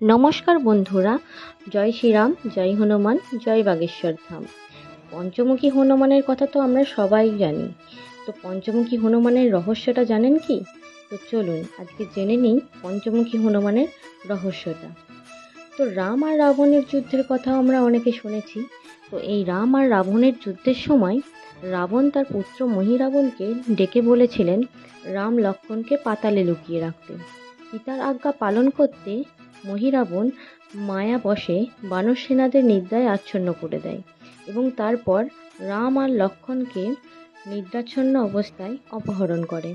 নমস্কার বন্ধুরা, জয় শ্রীরাম, জয় হনুমান, জয় বাগেশ্বর ধাম। পঞ্চমুখী হনুমানের কথা তো আমরা সবাই জানি। তো পঞ্চমুখী হনুমানের রহস্যটা জানেন কি? তো চলুন আজকে জেনে নিই পঞ্চমুখী হনুমানের রহস্যটা। তো রাম আর রাবণের যুদ্ধের কথাও আমরা অনেকে শুনেছি। তো এই রাম আর রাবণের যুদ্ধের সময় রাবণ তার পুত্র মহিরাবণকে ডেকে বলেছিলেন রাম লক্ষ্মণকে পাতালে লুকিয়ে রাখতে। পিতার আজ্ঞা পালন করতে মহিরাবণ মায়া বশে বানর সেনাদের নিদ্রায় আচ্ছন্ন করে দেয় এবং তারপর রাম আর লক্ষ্মণকে নিদ্রাচ্ছন্ন অবস্থায় অপহরণ করে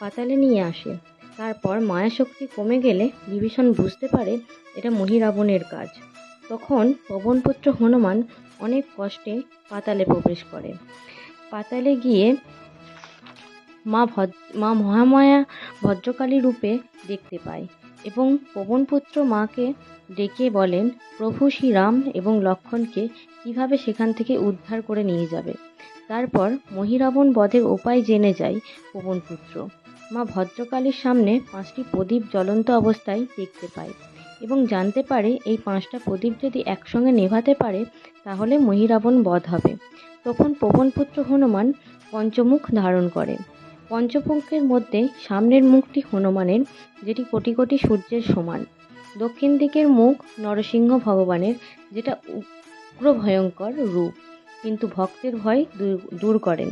পাতালে নিয়ে আসে। তারপর মায়াশক্তি কমে গেলে বিভীষণ বুঝতে পারে এটা মহিরাবণের কাজ। তখন পবনপুত্র হনুমান অনেক কষ্টে পাতালে প্রবেশ করে। পাতালে গিয়ে মা মহামায়া ভদ্রকালী রূপে দেখতে পায় এবং পবনপুত্র মাকে ডেকে বলেন প্রভু শ্রীরাম এবং লক্ষ্মণকে কিভাবে সেখান থেকে উদ্ধার করে নিয়ে যাবে। তারপর মহিরাবণ বধের উপায় জেনে যায় পবনপুত্র। মা ভদ্রকালীর সামনে 5টি প্রদীপ জ্বলন্ত অবস্থায় দেখতে পায় এবং জানতে পারে এই 5টা প্রদীপ যদি একসঙ্গে নেভাতে পারে তাহলে মহিরাবণ বধ হবে। তখন পবনপুত্র হনুমান পঞ্চমুখ ধারণ করে। পঞ্চমুখের মধ্যে সামনের মুখটি হনুমানের, যেটি কোটি কোটি সূর্যের সমান। দক্ষিণ দিকের মুখ নরসিংহ ভগবানের, যেটা উগ্র ভয়ঙ্কর রূপ, কিন্তু ভক্তের ভয় দূর করেন।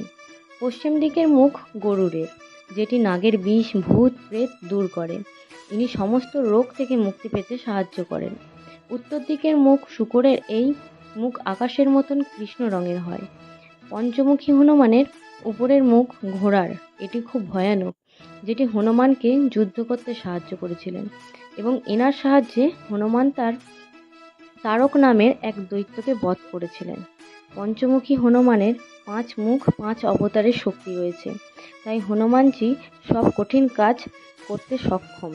পশ্চিম দিকের মুখ গরুড়ের, যেটি নাগের বিষ ভূত প্রেত দূর করে। ইনি সমস্ত রোগ থেকে মুক্তি পেতে সাহায্য করেন। উত্তর দিকের মুখ শূকরের, এই মুখ আকাশের মতন কৃষ্ণ রঙের হয়। পঞ্চমুখী হনুমানের উপরের মুখ ঘোড়ার, এটি খুব ভয়ানক, যেটি হনুমানকে যুদ্ধ করতে সাহায্য করেছিলেন এবং এনার সাহায্যে হনুমান তারক নামের এক দৈত্যকে বধ করেছিলেন। পঞ্চমুখী হনুমানের 5 মুখ 5 অবতারের শক্তি রয়েছে, তাই হনুমানজি সব কঠিন কাজ করতে সক্ষম।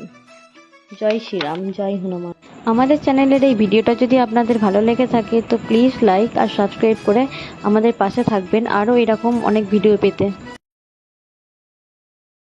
জয় শ্রীরাম, জয় হনুমান। আমাদের চ্যানেলের এই ভিডিওটা যদি আপনাদের ভালো লেগে থাকে তো প্লিজ লাইক আর সাবস্ক্রাইব করে আমাদের পাশে থাকবেন আরও এরকম অনেক ভিডিও পেতে।